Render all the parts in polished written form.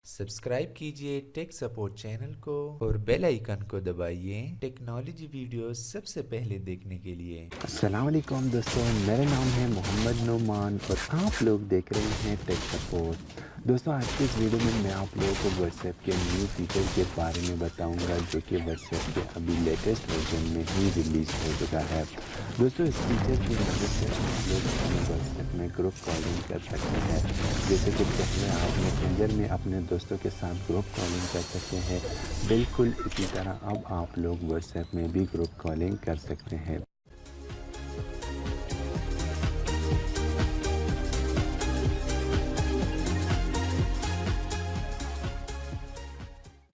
Subscribe कीजिए tech support channel को और बेल आइकन को दबाइए टेक्नोलॉजी वीडियो सबसे पहले देखने के लिए। अस्सलाम वालेकुम दोस्तों, मेरा नाम है मोहम्मद नोमान और आप लोग देख रहे हैं टेक सपोर्ट। दोस्तों, आज की इस वीडियो में मैं आप लोगों को व्हाट्सएप के न्यू फीचर के बारे में बताऊंगा जो कि व्हाट्सएप के अभी लेटेस्ट वर्जन में ही रिलीज़ हो चुका है। दोस्तों, इस फीचर की मदद से आप लोग अपने व्हाट्सएप में ग्रुप कॉलिंग कर सकते हैं। जैसे कि पहले आप मैसेंजर में अपने दोस्तों के साथ ग्रुप कॉलिंग कर सकते हैं, बिल्कुल इसी तरह अब आप लोग व्हाट्सएप में भी ग्रुप कॉलिंग कर सकते हैं।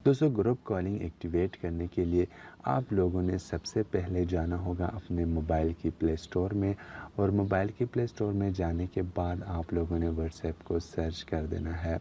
दोस्तों, ग्रुप कॉलिंग एक्टिवेट करने के लिए आप लोगों ने सबसे पहले जाना होगा अपने मोबाइल की प्ले स्टोर में, और मोबाइल की प्ले स्टोर में जाने के बाद आप लोगों ने व्हाट्सएप को सर्च कर देना है।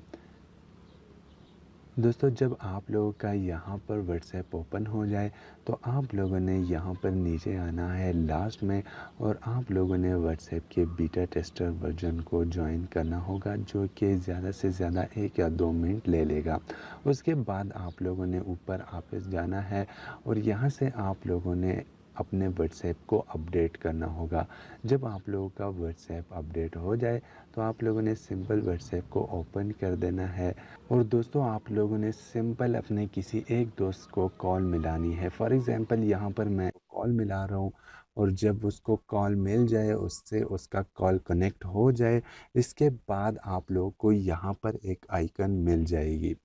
दोस्तों, जब आप लोगों का यहाँ पर व्हाट्सएप ओपन हो जाए तो आप लोगों ने यहाँ पर नीचे आना है लास्ट में, और आप लोगों ने व्हाट्सएप के बीटा टेस्टर वर्जन को ज्वाइन करना होगा जो कि ज़्यादा से ज़्यादा 1 या 2 मिनट ले लेगा। उसके बाद आप लोगों ने ऊपर वापस जाना है और यहाँ से आप लोगों ने अपने व्हाट्सएप को अपडेट करना होगा। जब आप लोगों का व्हाट्सएप अपडेट हो जाए तो आप लोगों ने सिंपल व्हाट्सएप को ओपन कर देना है, और दोस्तों आप लोगों ने सिंपल अपने किसी एक दोस्त को कॉल मिलानी है। फॉर एग्ज़ाम्पल यहाँ पर मैं कॉल मिला रहा हूँ, और जब उसको कॉल मिल जाए, उससे उसका कॉल कनेक्ट हो जाए, इसके बाद आप लोगों को यहाँ पर एक आइकन मिल जाएगी।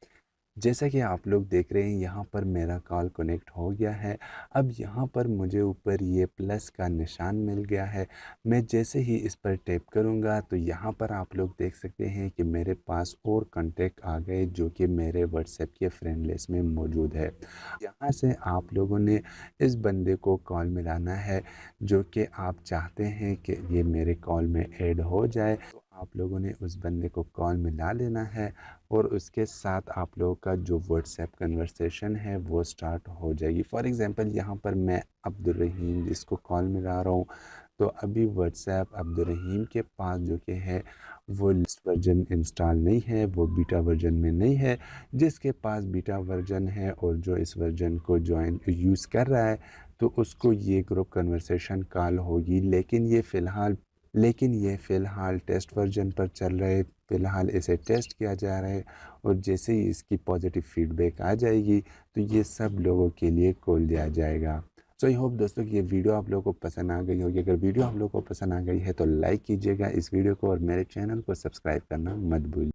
जैसा कि आप लोग देख रहे हैं यहाँ पर मेरा कॉल कनेक्ट हो गया है। अब यहाँ पर मुझे ऊपर ये प्लस का निशान मिल गया है। मैं जैसे ही इस पर टैप करूँगा तो यहाँ पर आप लोग देख सकते हैं कि मेरे पास और कॉन्टैक्ट आ गए जो कि मेरे व्हाट्सएप के फ्रेंड लिस्ट में मौजूद है। यहाँ से आप लोगों ने इस बंदे को कॉल मिलाना है जो कि आप चाहते हैं कि ये मेरे कॉल में ऐड हो जाए। तो आप लोगों ने उस बंदे को कॉल मिला लेना है, और उसके साथ आप लोगों का जो व्हाट्सएप कन्वर्सेशन है वो स्टार्ट हो जाएगी। फॉर एग्ज़ाम्पल यहाँ पर मैं अब्दुल रहीम जिसको कॉल मिला रहा हूँ, तो अभी व्हाट्सएप अब्दुल रहीम के पास जो कि है वो लेटेस्ट वर्जन इंस्टॉल नहीं है, वो बीटा वर्जन में नहीं है। जिसके पास बीटा वर्जन है और जो इस वर्जन को जॉइन यूज़ कर रहा है तो उसको ये ग्रुप कन्वर्सेशन कॉल होगी, लेकिन ये फ़िलहाल टेस्ट वर्जन पर चल रहा है। फ़िलहाल इसे टेस्ट किया जा रहा है, और जैसे ही इसकी पॉजिटिव फीडबैक आ जाएगी तो ये सब लोगों के लिए खोल दिया जाएगा। सो आई होप दोस्तों कि ये वीडियो आप लोगों को पसंद आ गई होगी। अगर वीडियो आप लोगों को पसंद आ गई है तो लाइक कीजिएगा इस वीडियो को, और मेरे चैनल को सब्सक्राइब करना मत भूलिए।